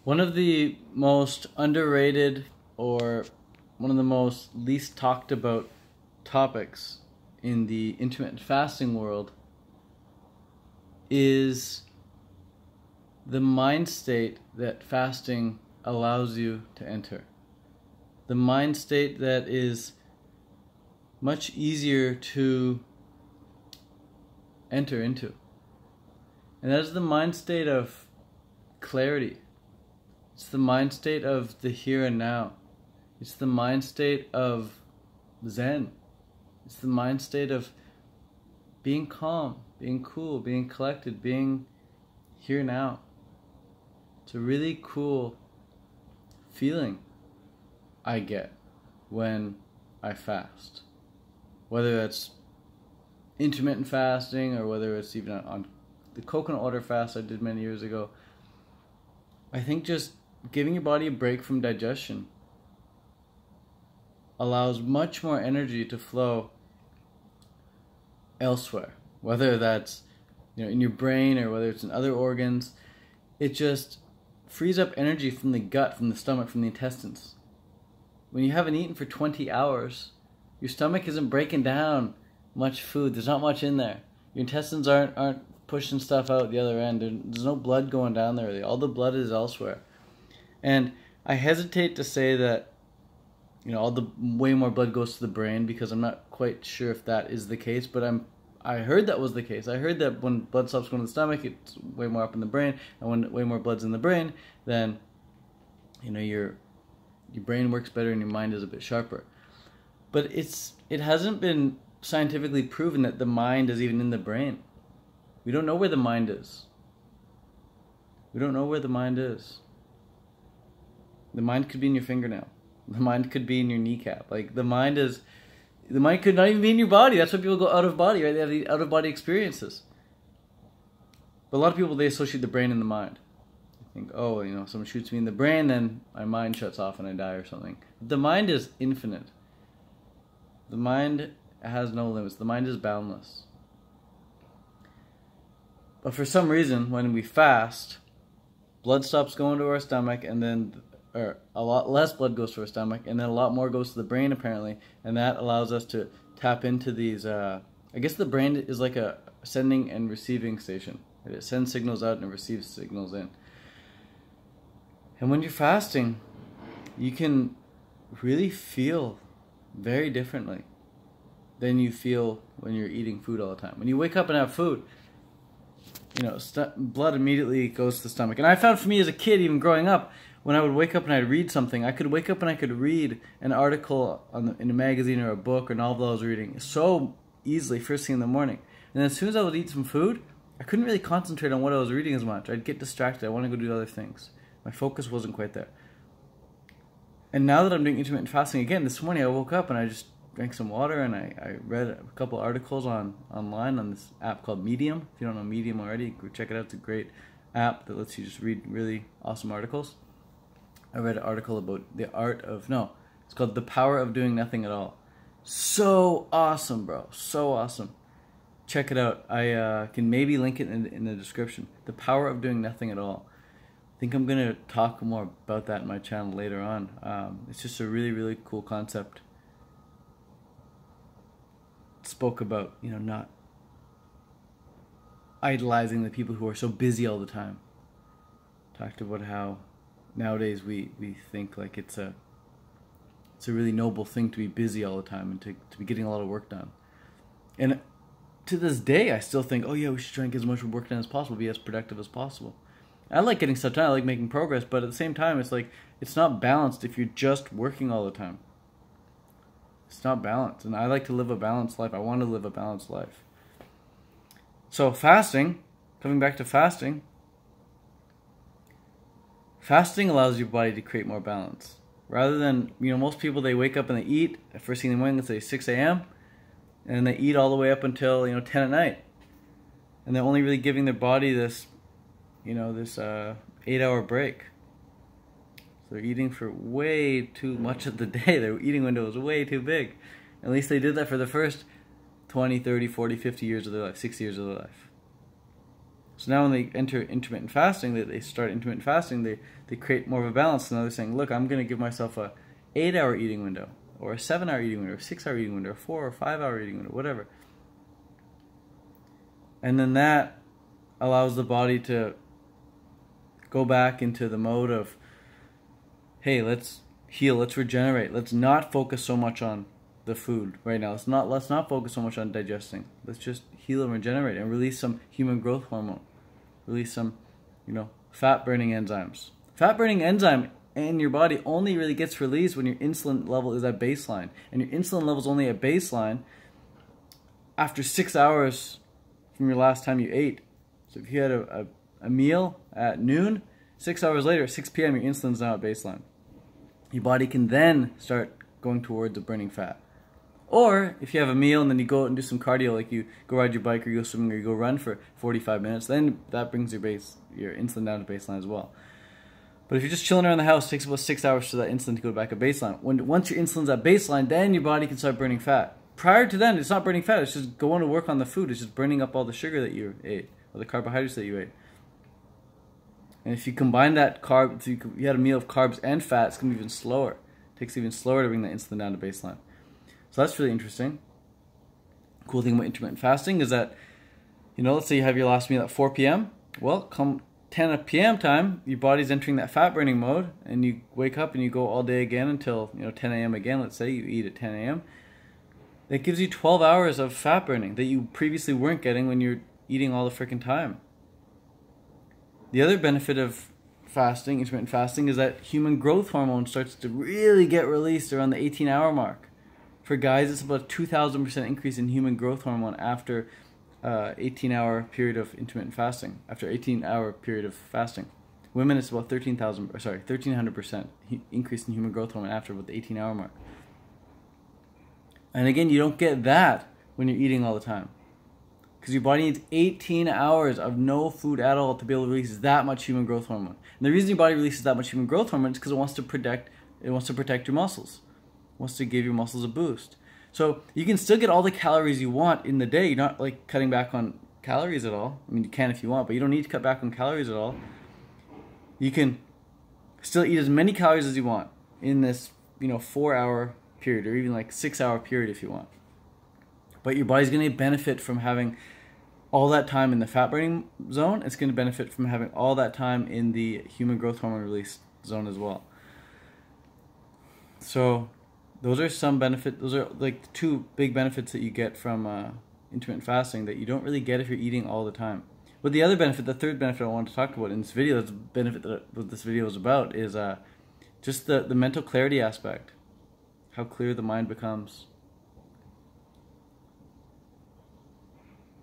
One of the most underrated or one of the most least talked about topics in the intermittent fasting world is the mind state that fasting allows you to enter. The mind state that is much easier to enter into. And that is the mind state of clarity. It's the mind state of the here and now. It's the mind state of Zen. It's the mind state of being calm, being cool, being collected, being here now. It's a really cool feeling I get when I fast. Whether that's intermittent fasting or whether it's even on the coconut water fast I did many years ago. I think just giving your body a break from digestion allows much more energy to flow elsewhere, whether that's in your brain or whether it's in other organs. It just frees up energy from the gut, from the stomach, from the intestines. When you haven't eaten for 20 hours, your stomach isn't breaking down much food. There's not much in there. Your intestines aren't pushing stuff out the other end. There's no blood going down there really. All the blood is elsewhere. And I hesitate to say that all the way more blood goes to the brain, because I'm not quite sure if that is the case, but I heard that was the case. I heard that when blood stops going to the stomach, it's way more up in the brain, and when way more blood's in the brain, then your brain works better and your mind is a bit sharper. But it hasn't been scientifically proven that the mind is even in the brain. We don't know where the mind is. We don't know where the mind is. The mind could be in your fingernail. The mind could be in your kneecap. The mind could not even be in your body. That's why people go out of body, right? They have the out of body experiences. But a lot of people, they associate the brain and the mind. They think, someone shoots me in the brain, then my mind shuts off and I die or something. The mind is infinite. The mind has no limits. The mind is boundless. But for some reason, when we fast, blood stops going to our stomach, and then a lot less blood goes to our stomach, and then a lot more goes to the brain apparently, and that allows us to tap into these, I guess the brain is like a sending and receiving station. It sends signals out and it receives signals in. And when you're fasting, you can really feel very differently than you feel when you're eating food all the time. When you wake up and have food, blood immediately goes to the stomach. And I found for me as a kid, even growing up, when I would wake up and I'd read something, I could wake up and I could read an article in a magazine or a book or novel I was reading so easily first thing in the morning. And as soon as I would eat some food, I couldn't really concentrate on what I was reading as much. I'd get distracted. I wanted to go do other things. My focus wasn't quite there. And now that I'm doing intermittent fasting again, this morning I woke up and I just drank some water and I read a couple articles online on this app called Medium. If you don't know Medium already, go check it out. It's a great app that lets you just read really awesome articles. I read an article about it's called The Power of Doing Nothing at All. So awesome, bro. So awesome. Check it out. I can maybe link it in the description. The Power of Doing Nothing at All. I think I'm going to talk more about that in my channel later on. It's just a really, really cool concept. It spoke about, not idolizing the people who are so busy all the time. Talked about how nowadays we think like it's a really noble thing to be busy all the time and to be getting a lot of work done. And to this day, I still think, we should try and get as much work done as possible, be as productive as possible. I like getting stuff done, I like making progress, but at the same time, it's like, it's not balanced if you're just working all the time. It's not balanced, and I like to live a balanced life. I want to live a balanced life. So fasting, coming back to fasting allows your body to create more balance. Rather than, most people, they wake up and they eat first thing in the morning, let's say 6 a.m., and they eat all the way up until, 10 at night. And they're only really giving their body this, this 8-hour break. So they're eating for way too much of the day. Their eating window is way too big. At least they did that for the first 20, 30, 40, 50 years of their life, 60 years of their life. So now when they enter intermittent fasting, they start intermittent fasting, they create more of a balance. So now they're saying, look, I'm going to give myself a 8-hour eating window, or a 7-hour eating window, or a 6-hour eating window, or 4 or 5-hour eating window, whatever. And then that allows the body to go back into the mode of, hey, let's heal, let's regenerate. Let's not focus so much on the food right now. Let's not focus so much on digesting. Let's just heal and regenerate and release some human growth hormone. Release some, fat burning enzymes. Fat burning enzyme in your body only really gets released when your insulin level is at baseline. And your insulin level is only at baseline after 6 hours from your last time you ate. So if you had a meal at noon, 6 hours later, at 6 p.m., your insulin's now at baseline. Your body can then start going towards the burning fat. Or if you have a meal and then you go out and do some cardio, like you go ride your bike or you go swimming or you go run for 45 minutes, then that brings your insulin down to baseline as well. But if you're just chilling around the house, it takes about 6 hours for that insulin to go back at baseline. Once your insulin's at baseline, then your body can start burning fat. Prior to then, it's not burning fat, it's just going to work on the food. It's just burning up all the sugar that you ate, or the carbohydrates that you ate. And if you combine that if you had a meal of carbs and fat, it's going to be even slower. It takes even slower to bring that insulin down to baseline. So that's really interesting. Cool thing about intermittent fasting is that, let's say you have your last meal at 4 p.m. Well, come 10 p.m. time, your body's entering that fat burning mode, and you wake up and you go all day again until 10 a.m. again. Let's say you eat at 10 a.m. That gives you 12 hours of fat burning that you previously weren't getting when you're eating all the freaking time. The other benefit of fasting, intermittent fasting, is that human growth hormone starts to really get released around the 18-hour mark. For guys, it's about a 2,000% increase in human growth hormone after 18-hour period of intermittent fasting. After 18-hour period of fasting, women, it's about 1,300% increase in human growth hormone after about the 18-hour mark. And again, you don't get that when you're eating all the time, because your body needs 18 hours of no food at all to be able to release that much human growth hormone. And the reason your body releases that much human growth hormone is because it wants to protect your muscles. Wants to give your muscles a boost. So you can still get all the calories you want in the day. You're not like cutting back on calories at all. I mean, you can if you want, but you don't need to cut back on calories at all. You can still eat as many calories as you want in this 4-hour period, or even like 6-hour period if you want. But your body's going to benefit from having all that time in the fat burning zone. It's going to benefit from having all that time in the human growth hormone release zone as well. So those are some benefits. Those are like 2 big benefits that you get from intermittent fasting that you don't really get if you're eating all the time. But the other benefit, the third benefit I want to talk about in this video, that's the benefit that what this video is about, is just the mental clarity aspect. How clear the mind becomes.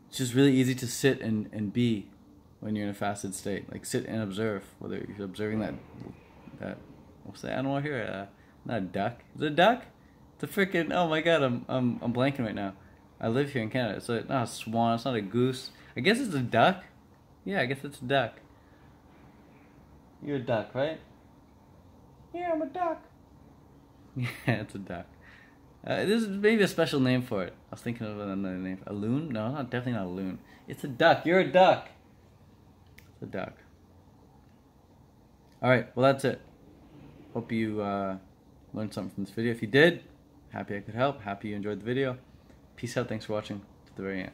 It's just really easy to sit and be when you're in a fasted state. Like sit and observe, whether you're observing that what's that animal here? Not a duck. Is it a duck? It's a freaking, oh my god, I'm blanking right now. I live here in Canada. It's not a swan, it's not a goose. I guess it's a duck. Yeah, I guess it's a duck. You're a duck, right? Yeah, I'm a duck. Yeah, it's a duck. This is maybe a special name for it. I was thinking of another name. A loon? No, definitely not a loon. It's a duck. You're a duck. It's a duck. Alright, well that's it. Hope you learned something from this video. If you did, happy I could help. Happy you enjoyed the video. Peace out. Thanks for watching to the very end.